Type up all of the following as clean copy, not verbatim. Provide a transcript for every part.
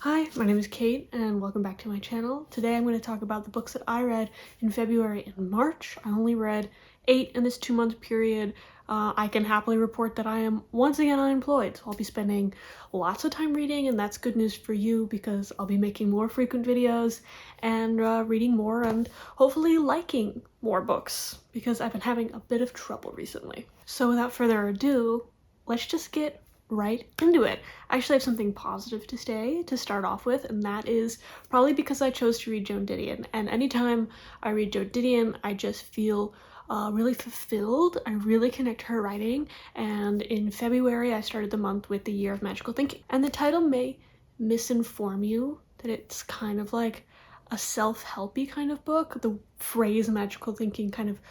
Hi, my name is Kate and welcome back to my channel. Today I'm going to talk about the books that I read in February and March. I only read 8 in this 2-month period. I can happily report that I am once again unemployed, so I'll be spending lots of time reading, and that's good news for you because I'll be making more frequent videos and reading more and hopefully liking more books because I've been having a bit of trouble recently. So without further ado, let's just get right into it. I actually have something positive to say to start off with, and that is probably because I chose to read Joan Didion. And anytime I read Joan Didion, I just feel really fulfilled. I really connect to her writing. And in February, I started the month with The Year of Magical Thinking. And the title may misinform you that it's kind of like a self-helpy kind of book. The phrase magical thinking kind of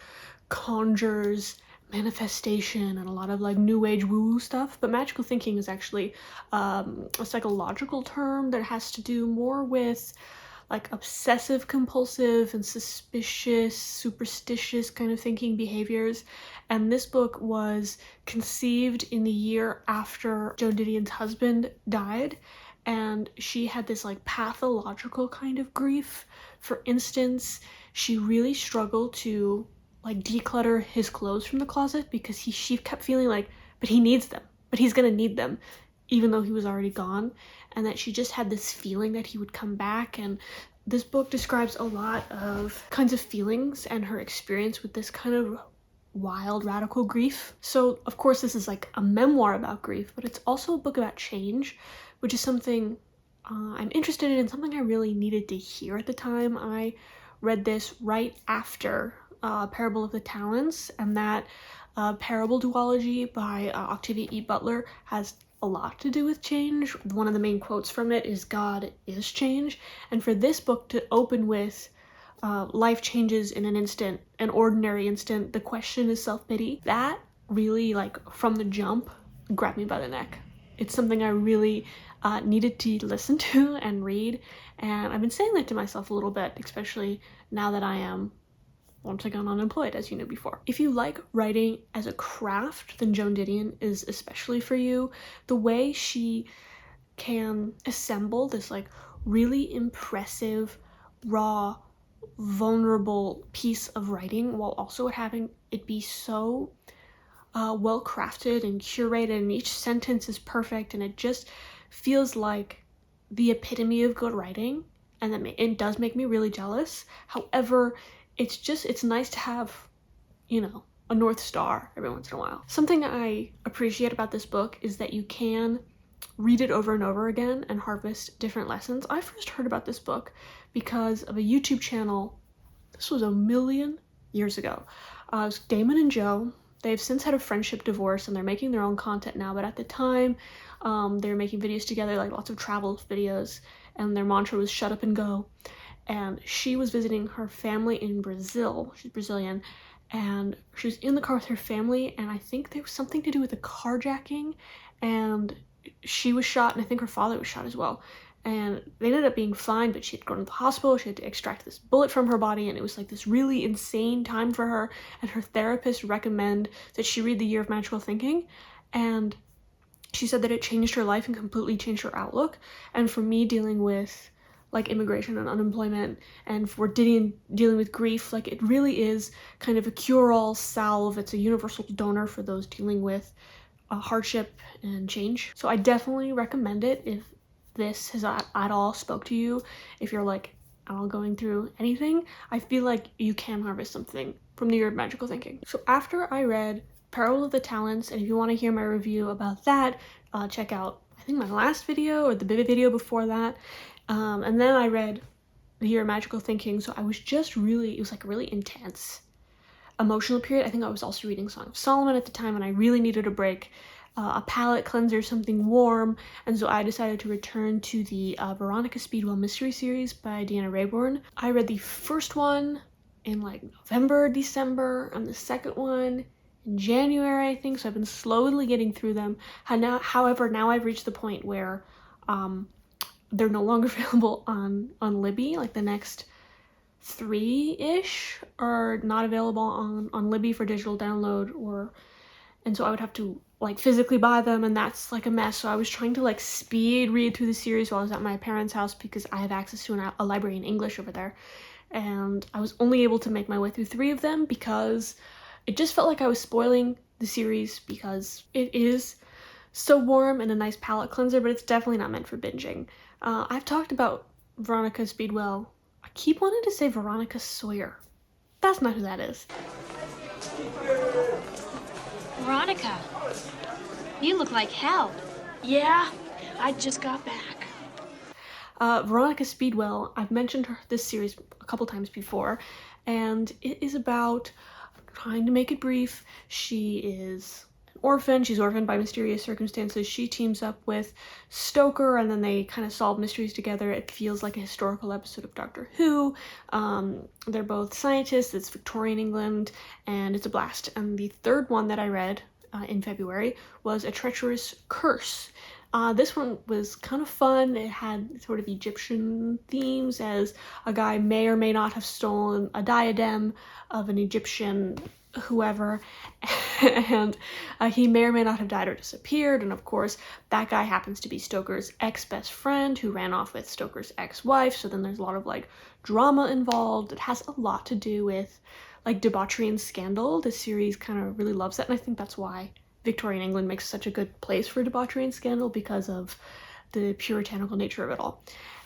conjures manifestation and a lot of like new age woo stuff, but magical thinking is actually a psychological term that has to do more with like obsessive compulsive and suspicious, superstitious kind of thinking behaviors. And this book was conceived in the year after Joan Didion's husband died, and she had this like pathological kind of grief. For instance, she really struggled to like declutter his clothes from the closet because she kept feeling like, but he needs them, but he's gonna need them even though he was already gone, and that she just had this feeling that he would come back. And this book describes a lot of kinds of feelings and her experience with this kind of wild radical grief. So of course this is like a memoir about grief, but it's also a book about change, which is something I'm interested in and something I really needed to hear at the time. I read this right after Parable of the Talents, and that parable duology by Octavia E. Butler has a lot to do with change. One of the main quotes from it is "God is change," and for this book to open with life changes in an instant, an ordinary instant, the question is self-pity, that really, like from the jump, grabbed me by the neck. It's something I really needed to listen to and read, and I've been saying that to myself a little bit, especially now that I am once again unemployed, as you knew before. If you like writing as a craft, then Joan Didion is especially for you. The way she can assemble this like really impressive, raw, vulnerable piece of writing while also having it be so well crafted and curated, and each sentence is perfect, and it just feels like the epitome of good writing, and it does make me really jealous. However, it's nice to have, you know, a North Star every once in a while. Something I appreciate about this book is that you can read it over and over again and harvest different lessons. I first heard about this book because of a YouTube channel. This was a million years ago. It was Damon and Joe. They've since had a friendship divorce and they're making their own content now, but at the time they were making videos together, like lots of travel videos, and their mantra was shut up and go. And she was visiting her family in Brazil. She's Brazilian, and she was in the car with her family, and I think there was something to do with a carjacking, and she was shot, and I think her father was shot as well. And they ended up being fine, but she had gone to the hospital. She had to extract this bullet from her body, and it was like this really insane time for her. And her therapist recommended that she read The Year of Magical Thinking, and she said that it changed her life and completely changed her outlook. And for me, dealing with like immigration and unemployment, and for dealing with grief, like it really is kind of a cure-all salve. It's a universal donor for those dealing with hardship and change. So I definitely recommend it if this has at all spoke to you. If you're like at all going through anything, I feel like you can harvest something from The Year of Magical Thinking. So after I read Parable of the Talents, and if you want to hear my review about that, check out I think my last video or the video before that. And then I read The Year of Magical Thinking, so I was just it was like a really intense emotional period. I think I was also reading Song of Solomon at the time, and I really needed a break, a palate cleanser, something warm, and so I decided to return to the Veronica Speedwell mystery series by Deanna Raybourn. I read the first one in like November, December, and the second one in January, I think, so I've been slowly getting through them. However, now I've reached the point where they're no longer available on Libby. Like the next 3-ish are not available on Libby for digital download or and so I would have to like physically buy them, and that's like a mess. So I was trying to like speed read through the series while I was at my parents' house because I have access to a library in English over there, and I was only able to make my way through 3 of them because it just felt like I was spoiling the series, because it is so warm and a nice palate cleanser, but it's definitely not meant for binging. I've talked about Veronica Speedwell. I keep wanting to say Veronica Sawyer. That's not who that is. Veronica, you look like hell. Yeah, I just got back. Veronica Speedwell, I've mentioned this series a couple times before, and it is about, trying to make it brief, she is an orphan. She's orphaned by mysterious circumstances. She teams up with Stoker, and then they kind of solve mysteries together. It feels like a historical episode of Doctor Who. They're both scientists. It's Victorian England, and it's a blast. And the third one that I read in February was A Treacherous Curse. This one was kind of fun. It had sort of Egyptian themes, as a guy may or may not have stolen a diadem of an Egyptian whoever, and he may or may not have died or disappeared, and of course that guy happens to be Stoker's ex-best friend who ran off with Stoker's ex-wife, so then there's a lot of like drama involved. It has a lot to do with like debauchery and scandal. This series kind of really loves that, and I think that's why Victorian England makes such a good place for debauchery and scandal, because of the puritanical nature of it all.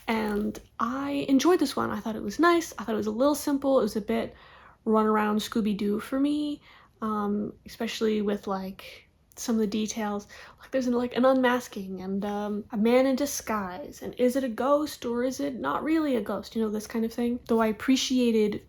And I enjoyed this one. I thought it was nice. I thought it was a little simple. It was a bit run around Scooby-Doo for me, especially with like some of the details. Like there's like an unmasking and a man in disguise, and is it a ghost or is it not really a ghost? You know, this kind of thing. Though I appreciated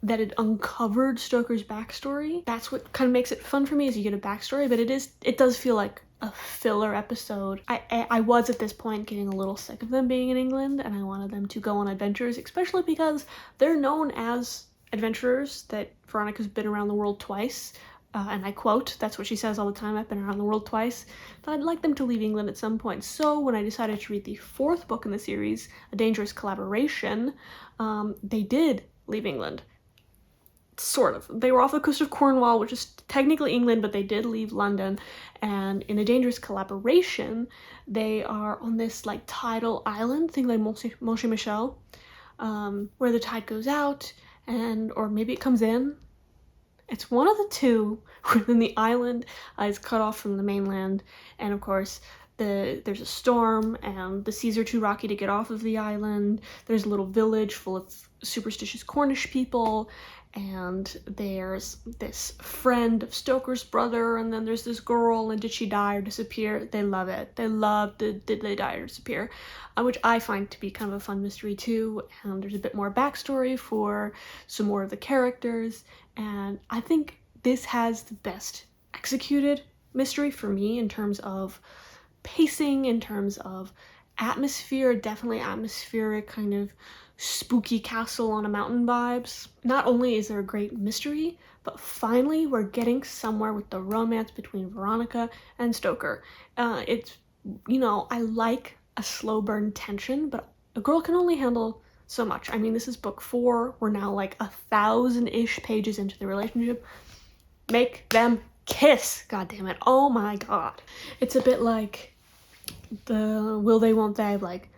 that it uncovered Stoker's backstory. That's what kind of makes it fun for me, is you get a backstory, but it does feel like a filler episode. I was at this point getting a little sick of them being in England, and I wanted them to go on adventures, especially because they're known as adventurers, that Veronica's been around the world twice. And I quote, that's what she says all the time, I've been around the world twice. But I'd like them to leave England at some point. So when I decided to read the 4th book in the series, A Dangerous Collaboration, they did leave England. Sort of. They were off the coast of Cornwall, which is technically England, but they did leave London. And in A Dangerous Collaboration, they are on this like tidal island, thing like Mont Michel, where the tide goes out, or maybe it comes in. It's one of the two, where then the island is cut off from the mainland, and of course there's a storm and the seas are too rocky to get off of the island. There's a little village full of superstitious Cornish people, and there's this friend of Stoker's brother, and then there's this girl, and did she die or disappear? They love it. They love the did they die or disappear, which I find to be kind of a fun mystery too, and there's a bit more backstory for some more of the characters, and I think this has the best executed mystery for me in terms of pacing, in terms of atmosphere. Definitely atmospheric, kind of spooky castle on a mountain vibes. Not only is there a great mystery, but finally we're getting somewhere with the romance between Veronica and Stoker. It's, you know, I like a slow burn tension, but a girl can only handle so much. I mean, this is book 4. We're now like 1,000-ish pages into the relationship. Make them kiss, god damn it. Oh my god. It's a bit like the will they won't they, like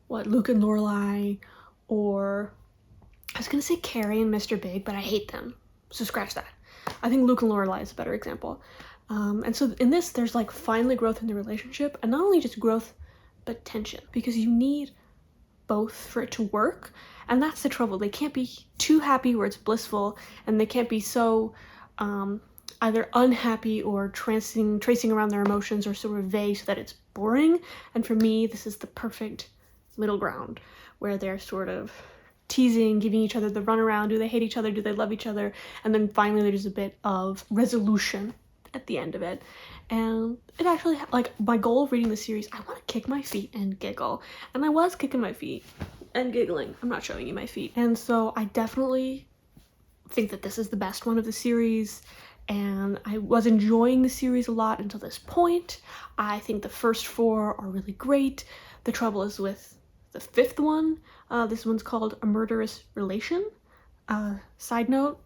what, Luke and Lorelai, or I was gonna say Carrie and Mr. Big, but I hate them, so scratch that. I think Luke and Lorelai is a better example. And so in this, there's like finally growth in the relationship, and not only just growth, but tension, because you need both for it to work, and that's the trouble. They can't be too happy where it's blissful, and they can't be so either unhappy or tracing around their emotions, or sort of vague so that it's boring. And for me, this is the perfect middle ground, where they're sort of teasing, giving each other the runaround. Do they hate each other? Do they love each other? And then finally there's a bit of resolution at the end of it. And it actually, like, my goal of reading the series, I want to kick my feet and giggle. And I was kicking my feet and giggling. I'm not showing you my feet. And so I definitely think that this is the best one of the series, and I was enjoying the series a lot until this point. I think the first 4 are really great. The trouble is with the 5th one. This one's called A Murderous Relation. Side note,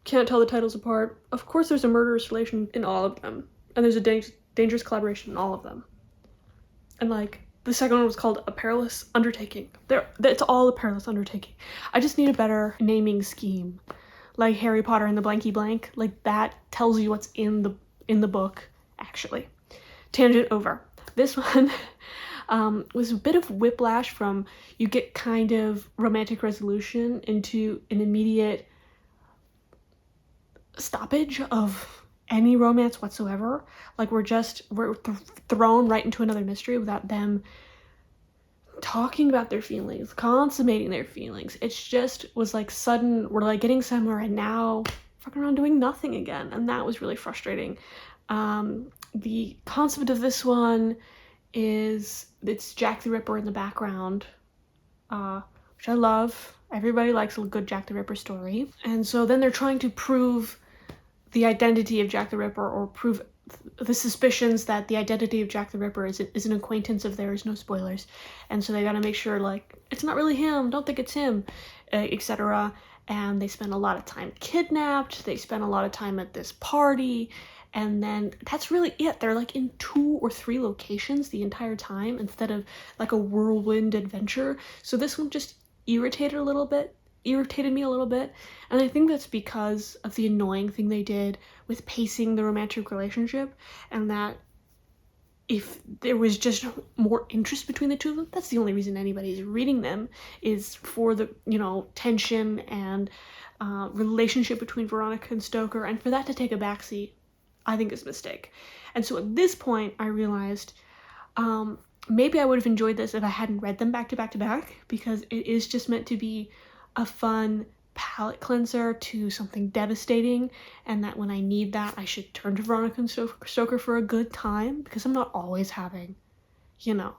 can't tell the titles apart. Of course there's a murderous relation in all of them, and there's a dangerous collaboration in all of them. And like, the second one was called A Perilous Undertaking. It's all a perilous undertaking. I just need a better naming scheme. Like Harry Potter and the blanky blank. Like, that tells you what's in the book, actually. Tangent over. This one was a bit of whiplash from you get kind of romantic resolution into an immediate stoppage of any romance whatsoever. Like, we're thrown right into another mystery without them talking about their feelings, consummating their feelings. It's just was like sudden, we're like getting somewhere and now fucking around doing nothing again, and that was really frustrating. The concept of this one is it's Jack the Ripper in the background, which I love. Everybody likes a good Jack the Ripper story. And so then they're trying to prove the identity of Jack the Ripper, or prove the suspicions that the identity of Jack the Ripper is an acquaintance of theirs, no spoilers. And so they gotta make sure, like, it's not really him, don't think it's him, etc. And they spend a lot of time kidnapped, they spend a lot of time at this party, and then that's really it. They're like in 2 or 3 locations the entire time instead of like a whirlwind adventure. So this one just irritated me a little bit, and I think that's because of the annoying thing they did with pacing the romantic relationship, and that if there was just more interest between the two of them, that's the only reason anybody's reading them, is for the, you know, tension and relationship between Veronica and Stoker, and for that to take a backseat, I think is a mistake. And so at this point, I realized maybe I would have enjoyed this if I hadn't read them back to back to back, because it is just meant to be a fun palate cleanser to something devastating, and that when I need that, I should turn to Veronica and Stoker for a good time, because I'm not always having, you know,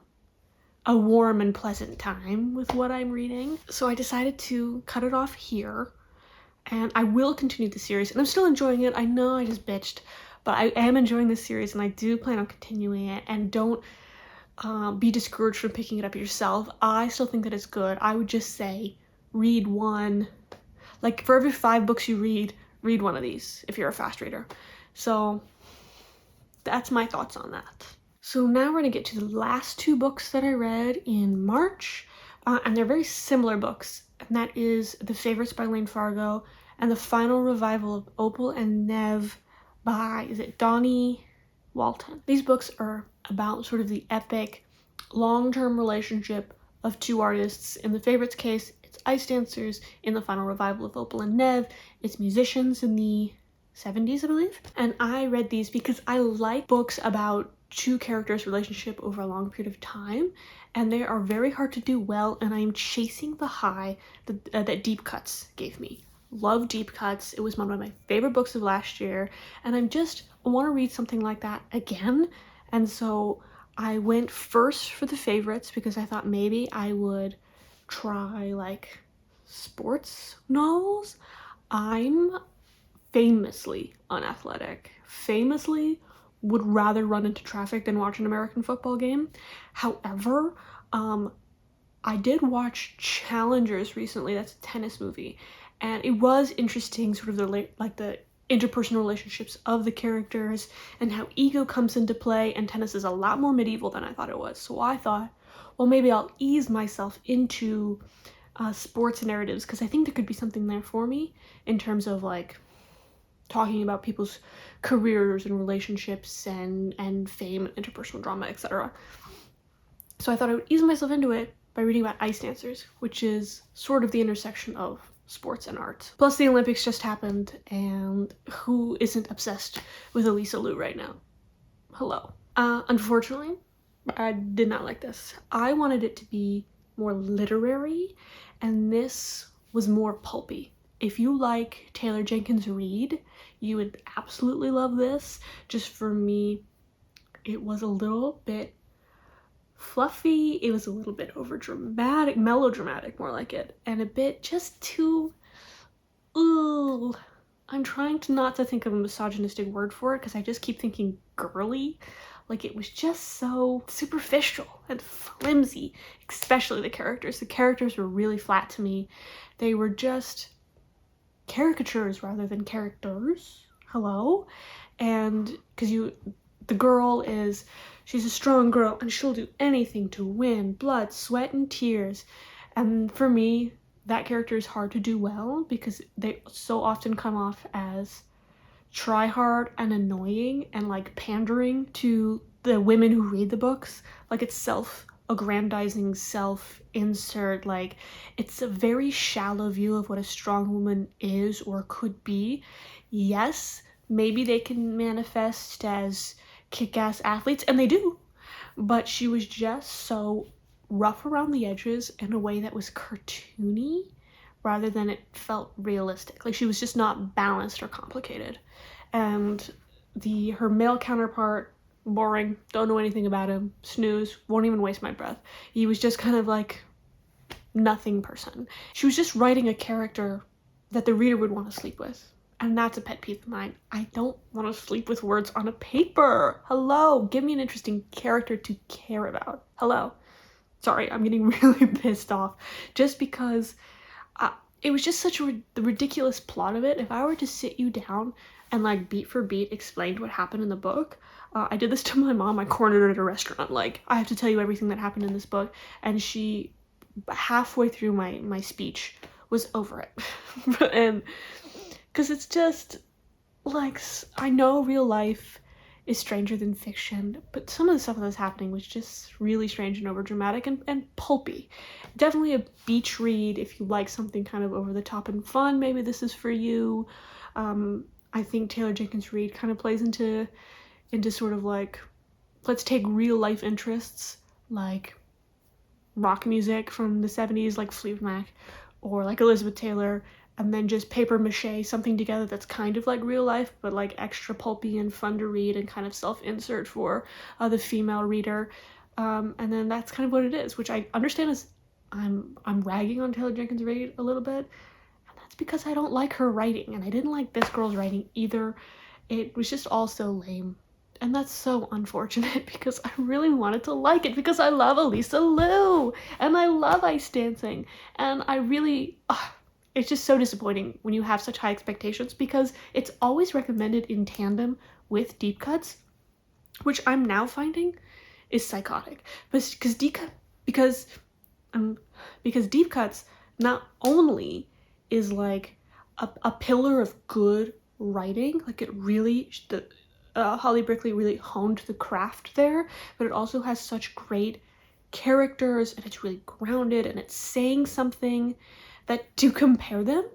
a warm and pleasant time with what I'm reading. So I decided to cut it off here, and I will continue the series, and I'm still enjoying it. I know I just bitched, but I am enjoying this series, and I do plan on continuing it. And don't be discouraged from picking it up yourself. I still think that it's good. I would just say read one. Like, for every 5 books you read one of these if you're a fast reader. So that's my thoughts on that. So now we're gonna get to the last 2 books that I read in March, and they're very similar books, and that is The Favorites by Lane Fargo and the final revival of Opal and Nev by, is it Donnie Walton? These books are about sort of the epic long-term relationship of 2 artists. In The Favorites case, it's ice dancers. In the final revival of Opal and Nev, it's musicians in the 70s, I believe. And I read these because I like books about 2 characters' relationship over a long period of time, and they are very hard to do well, and I am chasing the high that Deep Cuts gave me. Love Deep Cuts. It was one of my favorite books of last year, and I want to read something like that again. And so I went first for The Favorites because I thought maybe I would try like sports novels. I'm famously unathletic, famously would rather run into traffic than watch an American football game. However, I did watch Challengers recently. That's a tennis movie, and it was interesting, sort of the interpersonal relationships of the characters and how ego comes into play, and tennis is a lot more medieval than I thought it was. So I thought, well, maybe I'll ease myself into sports narratives, because I think there could be something there for me in terms of like talking about people's careers and relationships and fame and interpersonal drama, etc. So I thought I would ease myself into it by reading about ice dancers, which is sort of the intersection of sports and art. Plus the Olympics just happened, and who isn't obsessed with Elisa Liu right now? Hello. Unfortunately, I did not like this. I wanted it to be more literary, and this was more pulpy. If you like Taylor Jenkins Reid, you would absolutely love this. Just for me, it was a little bit fluffy, it was a little bit overdramatic, melodramatic more like it, and a bit just too, ooh, I'm trying not to think of a misogynistic word for it because I just keep thinking girly. Like, it was just so superficial and flimsy, especially the characters. The characters were really flat to me. They were just caricatures rather than characters. Hello? And because the girl she's a strong girl and she'll do anything to win blood, sweat, and tears. And for me, that character is hard to do well because they so often come off as try hard and annoying and like pandering to the women who read the books. Like it's self-aggrandizing, self-insert, like it's a very shallow view of what a strong woman is or could be. Yes, maybe they can manifest as kick-ass athletes, and they do, but she was just so rough around the edges in a way that was cartoony rather than it felt realistic. Like she was just not balanced or complicated. And her male counterpart, boring, don't know anything about him, snooze, won't even waste my breath. He was just kind of like nothing person. She was just writing a character that the reader would want to sleep with. And that's a pet peeve of mine. I don't want to sleep with words on a paper. Hello, give me an interesting character to care about. Hello. Sorry, I'm getting really pissed off. Just because it was just such the ridiculous plot of it. If I were to sit you down and like beat for beat explained what happened in the book, I did this to my mom. I cornered her at a restaurant. Like, I have to tell you everything that happened in this book. And she, halfway through my speech, was over it. And because it's just like, I know real life is stranger than fiction, but some of the stuff that was happening was just really strange and overdramatic and pulpy. Definitely a beach read if you like something kind of over the top and fun. Maybe this is for you. I think Taylor Jenkins Reid kind of plays into sort of like, let's take real life interests like rock music from the 70s like Fleetwood Mac or like Elizabeth Taylor, and then just paper mache something together that's kind of like real life, but like extra pulpy and fun to read and kind of self-insert for the female reader. And then that's kind of what it is, which I understand is I'm ragging on Taylor Jenkins Reid a little bit, and that's because I don't like her writing, and I didn't like this girl's writing either. It was just all so lame. And that's so unfortunate because I really wanted to like it because I love Elisa Liu and I love ice dancing, and I really... it's just so disappointing when you have such high expectations because it's always recommended in tandem with deep cuts, which I'm now finding is psychotic. But because deep cuts not only is like a pillar of good writing, like it really Holly Brickley really honed the craft there, but it also has such great characters and it's really grounded and it's saying something that to compare them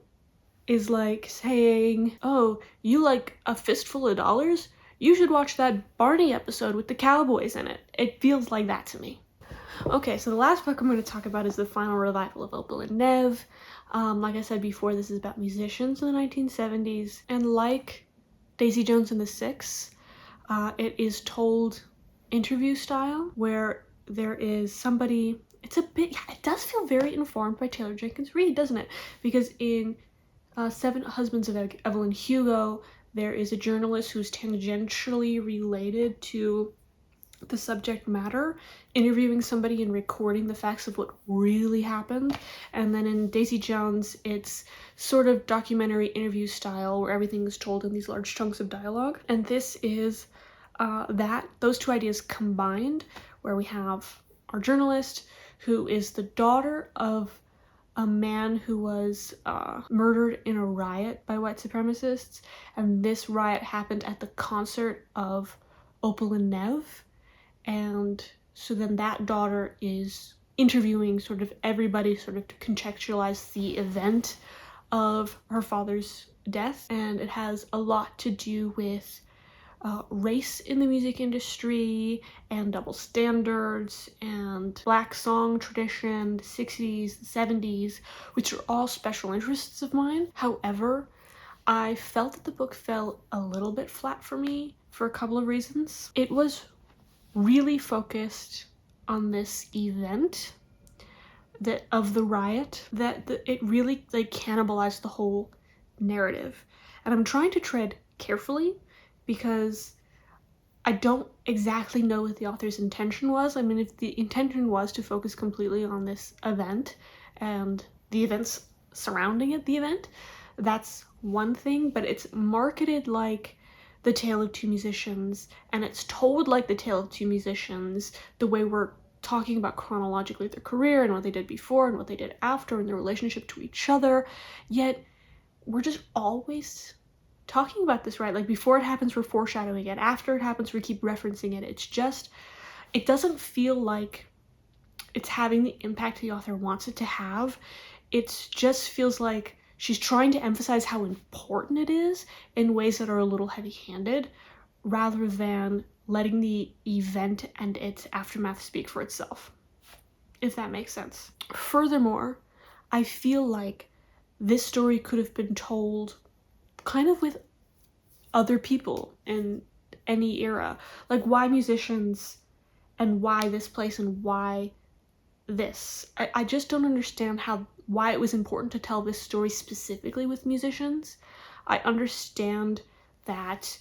is like saying, oh, you like A Fistful of Dollars? You should watch that Barney episode with the cowboys in it. It feels like that to me. Okay, so the last book I'm going to talk about is the final revival of Opal and Nev. Like I said before, this is about musicians in the 1970s, and like Daisy Jones and the Six, it is told interview style, where there is somebody... It's a bit... Yeah, it does feel very informed by Taylor Jenkins Reid, doesn't it? Because in Seven Husbands of Evelyn Hugo, there is a journalist who's tangentially related to the subject matter, interviewing somebody and recording the facts of what really happened. And then in Daisy Jones, it's sort of documentary interview style where everything is told in these large chunks of dialogue. And this is those two ideas combined, where we have our journalist, who is the daughter of a man who was murdered in a riot by white supremacists, and this riot happened at the concert of Opal and Nev, and so then that daughter is interviewing sort of everybody sort of to contextualize the event of her father's death, and it has a lot to do with race in the music industry and double standards and Black song tradition, the 60s, the 70s, which are all special interests of mine. However, I felt that the book fell a little bit flat for me for a couple of reasons. It was really focused on this event of the riot that it really like cannibalized the whole narrative, and I'm trying to tread carefully because I don't exactly know what the author's intention was. I mean, if the intention was to focus completely on this event and the events surrounding it, the event, that's one thing, but it's marketed like The Tale of Two Musicians, and it's told like The Tale of Two Musicians, the way we're talking about chronologically their career and what they did before and what they did after and their relationship to each other, yet we're just always talking about this, right? Like, before it happens, we're foreshadowing it. After it happens, we keep referencing it. It's just, it doesn't feel like it's having the impact the author wants it to have. It just feels like she's trying to emphasize how important it is in ways that are a little heavy-handed, rather than letting the event and its aftermath speak for itself, if that makes sense. Furthermore, I feel like this story could have been told kind of with other people in any era. Like, why musicians, and why this place, and why this? I just don't understand why it was important to tell this story specifically with musicians. I understand that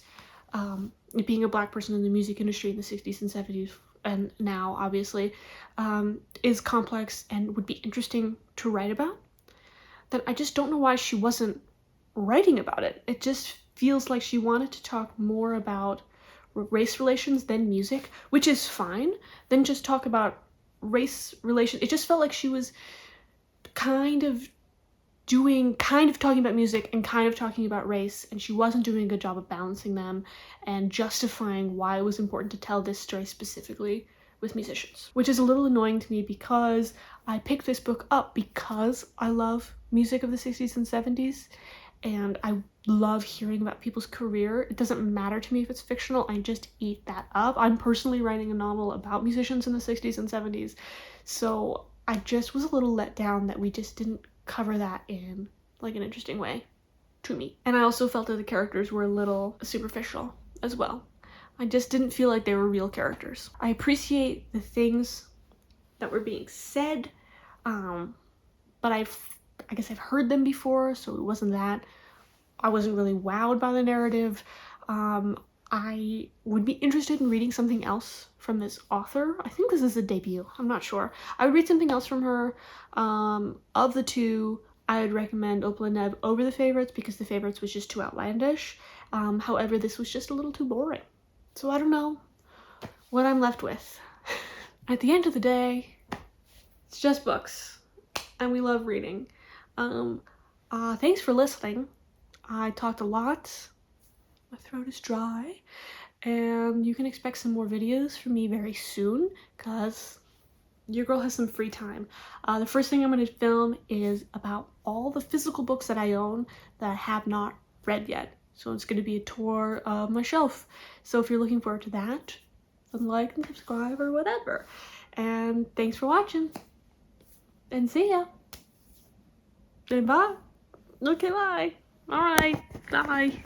being a Black person in the music industry in the 60s and 70s, and now obviously, is complex and would be interesting to write about. Then I just don't know why she wasn't writing about it. It just feels like she wanted to talk more about race relations than music, which is fine. Then just talk about race relations. It just felt like she was kind of talking about music and kind of talking about race, and she wasn't doing a good job of balancing them and justifying why it was important to tell this story specifically with musicians, which is a little annoying to me because I picked this book up because I love music of the 60s and 70s, and I love hearing about people's career. It doesn't matter to me if it's fictional, I just eat that up. I'm personally writing a novel about musicians in the 60s and 70s, so I just was a little let down that we just didn't cover that in like an interesting way to me. And I also felt that the characters were a little superficial as well. I just didn't feel like they were real characters. I appreciate the things that were being said, but I guess I've heard them before, so it wasn't that. I wasn't really wowed by the narrative. I would be interested in reading something else from this author. I think this is a debut, I'm not sure. I would read something else from her. Of the two, I would recommend Opal and Neb over The Favorites because The Favorites was just too outlandish. However, this was just a little too boring. So I don't know what I'm left with. At the end of the day, it's just books, and we love reading. Thanks for listening. I talked a lot. My throat is dry, and you can expect some more videos from me very soon because your girl has some free time. The first thing I'm going to film is about all the physical books that I own that I have not read yet. So it's going to be a tour of my shelf. So if you're looking forward to that, then like and subscribe or whatever. And thanks for watching. And see ya. And bye. Okay, bye. Alright, bye.